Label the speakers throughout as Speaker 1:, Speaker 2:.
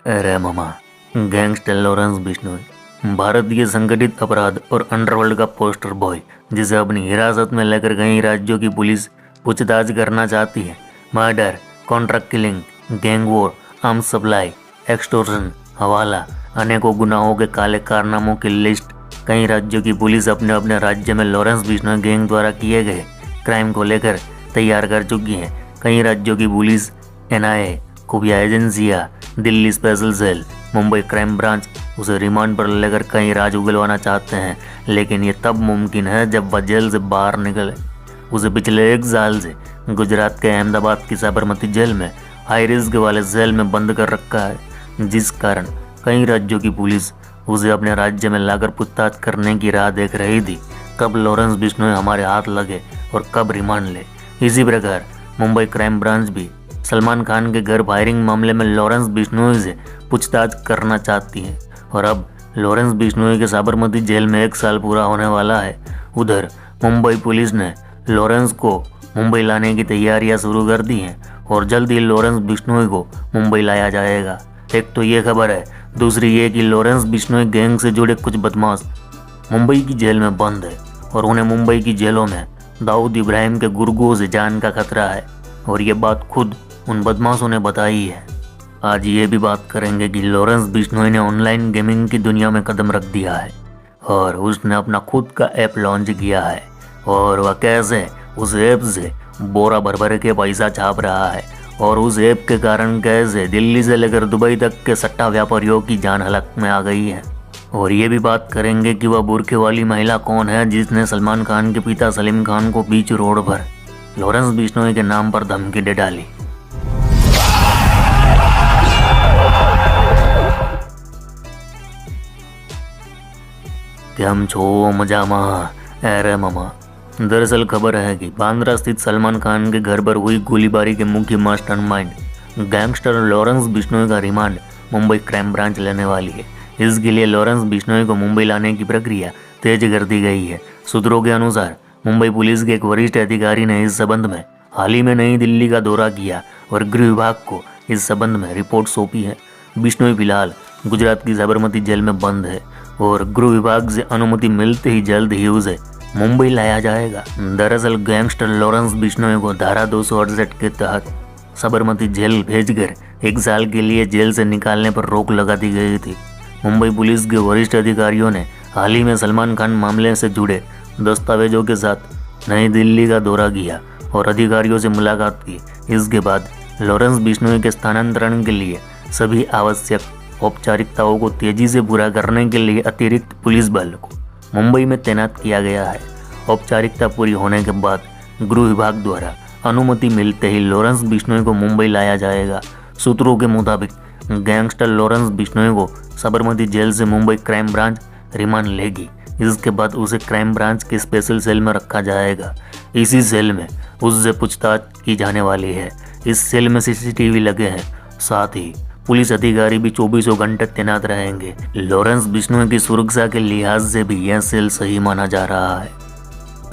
Speaker 1: अरे मामा, gangster Lawrence Bishnoi भारतीय संगठित अपराध और अंडरवर्ल्ड का पोस्टर बॉय, जिसे अपनी हिरासत में लेकर कई राज्यों की पुलिस पूछताछ करना चाहती है। Murder, contract killing, gang war, arms supply, extortion, हवाला, अनेकों गुनाहों के काले कारनामों की लिस्ट कई राज्यों की पुलिस अपने अपने राज्य में लॉरेंस बिश्नोई गैंग द्वारा किए गए क्राइम को लेकर तैयार कर चुकी है। कई राज्यों की पुलिस, एनआईए, खुफिया एजेंसियाँ, Delhi special cell, Mumbai crime branch उसे रिमांड पर लेकर कई राज उगलवाना चाहते हैं, लेकिन ये तब मुमकिन है जब वह जेल से बाहर निकले। उसे पिछले 1 साल से गुजरात के अहमदाबाद की साबरमती जेल में हाई रिस्क वाले सेल में बंद कर रखा है, जिस कारण कई राज्यों की पुलिस उसे अपने राज्य में लाकर पूछताछ करने की राह देख रही थी, कब लॉरेंस बिश्नोई हमारे हाथ लगे और कब रिमांड ले। इसी प्रकार मुंबई क्राइम ब्रांच भी सलमान खान के घर फायरिंग मामले में लॉरेंस बिश्नोई से पूछताछ करना चाहती है। और अब लॉरेंस बिश्नोई के साबरमती जेल में 1 साल पूरा होने वाला है। उधर मुंबई पुलिस ने लॉरेंस को मुंबई लाने की तैयारियां शुरू कर दी हैं और जल्द ही लॉरेंस बिश्नोई को मुंबई लाया जाएगा। एक तो ये खबर है, दूसरी ये कि लॉरेंस बिश्नोई गैंग से जुड़े कुछ बदमाश मुंबई की जेल में बंद है और उन्हें मुंबई की जेलों में दाऊद इब्राहिम के गुर्गों से जान का खतरा है, और ये बात खुद उन बदमाशों ने बताई है। आज ये भी बात करेंगे कि लॉरेंस बिश्नोई ने ऑनलाइन गेमिंग की दुनिया में कदम रख दिया है और उसने अपना खुद का ऐप लॉन्च किया है, और वह कैसे उस ऐप से बोरा भर भर के पैसा छाप रहा है, और उस ऐप के कारण कैसे दिल्ली से लेकर दुबई तक के सट्टा व्यापारियों की जान हलक में आ गई है। और ये भी बात करेंगे कि वह बुरखे वाली महिला कौन है जिसने सलमान खान के पिता सलीम खान को बीच रोड पर लॉरेंस बिश्नोई के नाम पर धमकी दे डाली। કેમ છો મજામાં? अरे मामा, दरअसल खबर है कि बांद्रा स्थित सलमान खान के घर पर हुई गोलीबारी के मुख्य मास्टरमाइंड गैंगस्टर लॉरेंस बिश्नोई का रिमांड मुंबई क्राइम ब्रांच लेने वाली है। इसके लिए लॉरेंस बिश्नोई को मुंबई लाने की प्रक्रिया तेज कर दी गई है। सूत्रों के अनुसार मुंबई पुलिस के एक वरिष्ठ अधिकारी ने इस संबंध में हाल ही में नई दिल्ली का दौरा किया और गृह विभाग को इस संबंध में रिपोर्ट सौंपी है। बिश्नोई फिलहाल गुजरात की साबरमती जेल में बंद है और गृह विभाग से अनुमति मिलते ही जल्द ही उसे मुंबई लाया जाएगा। दरअसल गैंगस्टर लॉरेंस बिश्नोई को धारा 268 के तहत साबरमती जेल भेजकर 1 साल के लिए जेल से निकालने पर रोक लगा दी गई थी। मुंबई पुलिस के वरिष्ठ अधिकारियों ने हाल ही में सलमान खान मामले से जुड़े दस्तावेजों के साथ नई दिल्ली का दौरा किया और अधिकारियों से मुलाकात की। इसके बाद लॉरेंस बिश्नोई के स्थानांतरण के लिए सभी आवश्यक औपचारिकताओं को तेजी से पूरा करने के लिए अतिरिक्त पुलिस बल को मुंबई में तैनात किया गया है। औपचारिकता पूरी होने के बाद गृह विभाग द्वारा अनुमति मिलते ही लॉरेंस बिश्नोई को मुंबई लाया जाएगा। सूत्रों के मुताबिक गैंगस्टर लॉरेंस बिश्नोई को साबरमती जेल से मुंबई क्राइम ब्रांच रिमांड लेगी। इसके बाद उसे क्राइम ब्रांच के स्पेशल सेल में रखा जाएगा। इसी सेल में उससे पूछताछ की जाने वाली है। इस सेल में सीसीटीवी लगे हैं, साथ ही पुलिस अधिकारी भी 24 घंटे तैनात रहेंगे। लॉरेंस बिश्नोई की सुरक्षा के लिहाज से भी यह सेल सही माना जा रहा है।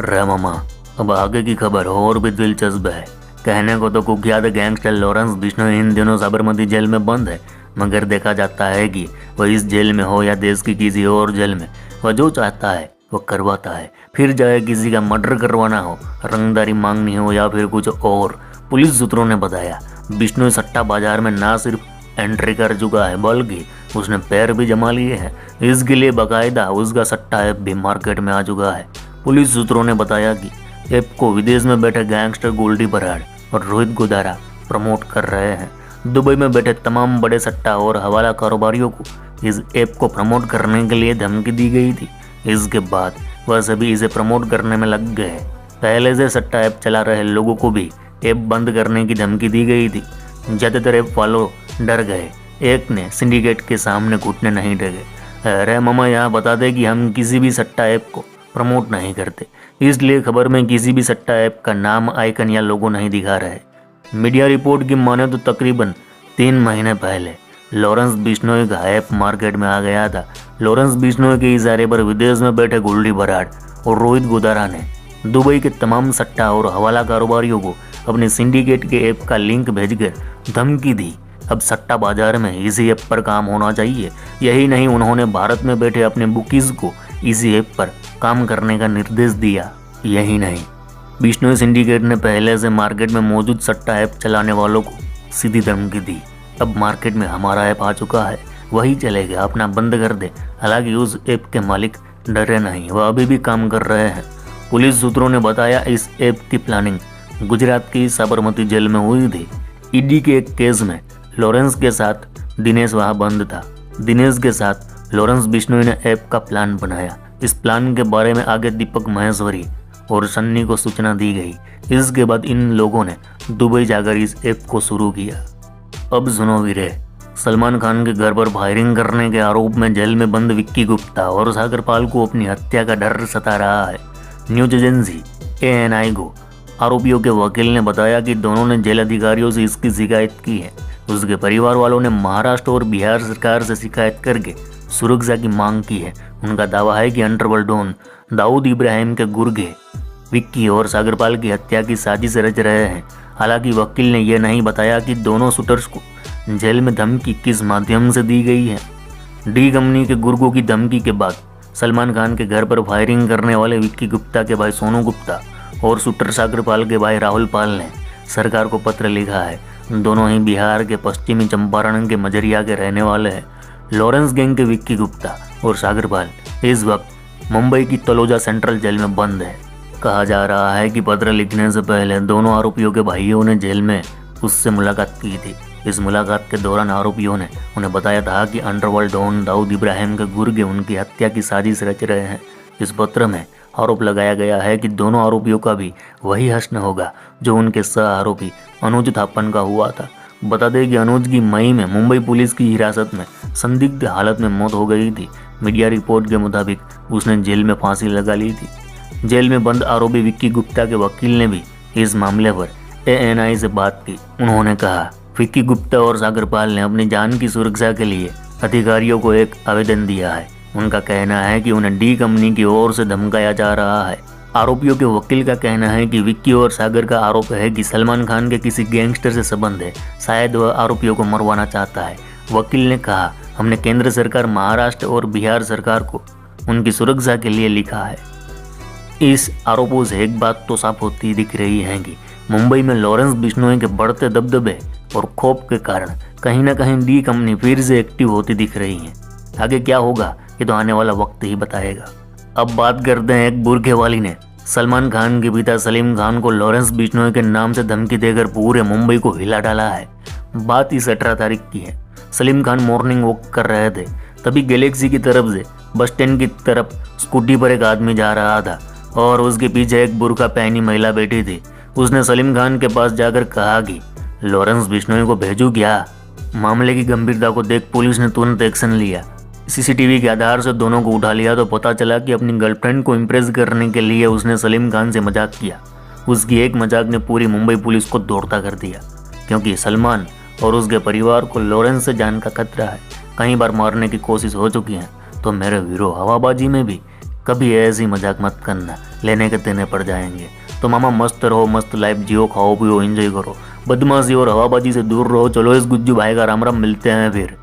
Speaker 1: रे मामा, अब आगे की खबर और भी दिलचस्प है। कहने को तो कुख्यात गैंगस्टर लॉरेंस बिश्नोई इन दिनों साबरमती जेल में बंद है, मगर देखा जाता है कि वह इस जेल में हो या देश की किसी और जेल में, वह जो चाहता है वो करवाता है। फिर चाहे किसी का मर्डर करवाना हो, रंगदारी मांगनी हो या फिर कुछ और। पुलिस सूत्रों ने बताया बिश्नोई सट्टा बाजार में ना सिर्फ एंट्री कर चुका है बल्कि उसने पैर भी जमा लिए हैं। इसके लिए बाकायदा उसका सट्टा ऐप भी मार्केट में आ चुका है। पुलिस सूत्रों ने बताया कि ऐप को विदेश में बैठे गैंगस्टर गोल्डी बराड़ और रोहित गोदारा प्रमोट कर रहे हैं। दुबई में बैठे तमाम बड़े सट्टा और हवाला कारोबारियों को इस ऐप को प्रमोट करने के लिए धमकी दी गई थी। इसके बाद वह सभी इसे प्रमोट करने में लग गए। पहले से सट्टा ऐप चला रहे लोगों को भी ऐप बंद करने की धमकी दी गई थी। ज़्यादातर ऐप वालों डर गए। एक ने सिंडिकेट के सामने घुटने नहीं डगे। अरे मामा, यहाँ बता दें कि हम किसी भी सट्टा ऐप को प्रमोट नहीं करते, इसलिए खबर में किसी भी सट्टा ऐप का नाम, आइकन या लोगो नहीं दिखा रहे। मीडिया रिपोर्ट की माने तो तकरीबन 3 महीने पहले लॉरेंस बिश्नोई का ऐप मार्केट में आ गया था। लॉरेंस बिश्नोई के इशारे पर विदेश में बैठे गोल्डी बराड़ और रोहित गोदारा ने दुबई के तमाम सट्टा और हवाला कारोबारियों को अपने सिंडिकेट के ऐप का लिंक भेजकर धमकी दी। अब सट्टा बाजार में इसी ऐप पर काम होना चाहिए। यही नहीं, उन्होंने भारत में बैठे अपने बुकीज को इसी ऐप पर काम करने का निर्देश दिया। यही नहीं, बिश्नोई सिंडिकेट ने पहले से मार्केट में मौजूद सट्टा ऐप चलाने वालों को सीधी धमकी दी। अब मार्केट में हमारा ऐप आ चुका है, वही चलेगा, अपना बंद कर दे। हालांकि उस ऐप के मालिक डरे नहीं, वह अभी भी काम कर रहे हैं। पुलिस सूत्रों ने बताया इस ऐप की प्लानिंग गुजरात की साबरमती जेल में हुई थी। ईडी के एक केस में लॉरेंस के साथ दिनेश वहां बंद था। दिनेश के साथ लॉरेंस बिश्नोई ने ऐप का प्लान बनाया। इस प्लान के बारे में आगे दीपक महेश्वरी और सन्नी को सूचना दी गई। इसके बाद इन लोगों ने दुबई जाकर इस ऐप को शुरू किया। अब सुनो वीरे, सलमान खान के घर पर फायरिंग करने के आरोप में जेल में बंद विक्की गुप्ता और सागर पाल को अपनी हत्या का डर सता रहा है। न्यूज एजेंसी ANI को आरोपियों के वकील ने बताया कि दोनों ने जेल अधिकारियों से इसकी शिकायत की है। उसके परिवार वालों ने महाराष्ट्र और बिहार सरकार से शिकायत करके सुरक्षा की मांग की है। उनका दावा है कि अंडरवर्ल्ड डॉन दाऊद इब्राहिम के गुर्गे विक्की और सागरपाल की हत्या की साजिश रच रहे हैं। हालांकि वकील ने यह नहीं बताया कि दोनों शूटर्स को जेल में धमकी किस माध्यम से दी गई है। डी कंपनी के गुर्गों की धमकी के बाद सलमान खान के घर पर फायरिंग करने वाले विक्की गुप्ता के भाई सोनू गुप्ता और शूटर सागरपाल के भाई राहुल पाल ने सरकार को पत्र लिखा है। दोनों ही बिहार के पश्चिमी चंपारण के मजरिया के रहने वाले हैं। लॉरेंस गैंग के विक्की गुप्ता और सागरपाल इस वक्त मुंबई की तलोजा सेंट्रल जेल में बंद है। कहा जा रहा है कि पत्र लिखने से पहले दोनों आरोपियों के भाइयों ने जेल में उससे मुलाकात की थी। इस मुलाकात के दौरान आरोपियों ने उन्हें बताया था कि अंडरवर्ल्ड डॉन दाऊद इब्राहिम के गुर्गे उनकी हत्या की साजिश रच रहे हैं। इस पत्र में आरोप लगाया गया है कि दोनों आरोपियों का भी वही हश्न होगा जो उनके सह आरोपी अनुज थापन का हुआ था। बता दें कि अनुज की मई में मुंबई पुलिस की हिरासत में संदिग्ध हालत में मौत हो गई थी। मीडिया रिपोर्ट के मुताबिक उसने जेल में फांसी लगा ली थी। जेल में बंद आरोपी विक्की गुप्ता के वकील ने भी इस मामले पर ANI से बात की। उन्होंने कहा, विक्की गुप्ता और सागरपाल ने अपनी जान की सुरक्षा के लिए अधिकारियों को एक आवेदन दिया है। उनका कहना है कि उन्हें डी कंपनी की ओर से धमकाया जा रहा है। आरोपियों के वकील का कहना है कि विक्की और सागर का आरोप है कि सलमान खान के किसी गैंगस्टर से संबंध है। शायद वह आरोपियों को मरवाना चाहता है। वकील ने कहा, हमने केंद्र सरकार, महाराष्ट्र और बिहार सरकार को उनकी सुरक्षा के लिए लिखा है। इस आरोपों से एक बात तो साफ होती दिख रही है कि मुंबई में लॉरेंस बिश्नोई के बढ़ते दबदबे और खौफ के कारण कहीं ना कहीं डी कंपनी फिर से एक्टिव होती दिख रही है। आगे क्या होगा ये तो आने वाला वक्त ही बताएगा। अब बात करते हैं एक बुरखे वाली ने सलमान खान के पिता सलीम खान को लॉरेंस बिश्नोई के नाम से धमकी देकर पूरे मुंबई को हिला डाला है। बात इस 18 तारीख की है। सलीम खान मॉर्निंग वॉक कर रहे थे, तभी गैलेक्सी की तरफ से बस स्टैंड की तरफ स्कूटी पर एक आदमी जा रहा था और उसके पीछे एक बुर्का पहनी महिला बैठी थी। उसने सलीम खान के पास जाकर कहा कि लॉरेंस बिश्नोई को भेजूं क्या। मामले की गंभीरता को देख पुलिस ने तुरंत एक्शन लिया। CCTV के आधार से दोनों को उठा लिया तो पता चला कि अपनी गर्लफ्रेंड को इम्प्रेस करने के लिए उसने सलीम खान से मजाक किया। उसकी एक मजाक ने पूरी मुंबई पुलिस को दौड़ता कर दिया, क्योंकि सलमान और उसके परिवार को लॉरेंस से जान का खतरा है। कई बार मारने की कोशिश हो चुकी है। तो मेरे वीरो, हवाबाजी में भी कभी ऐसी मजाक मत करना, लेने के देने पड़ जाएंगे। तो मामा मस्त रहो, मस्त लाइफ जियो, खाओ पियो, एंजॉय करो, बदमाशी और हवाबाजी से दूर रहो। चलो इस गुज्जू भाई का राम राम, मिलते हैं फिर।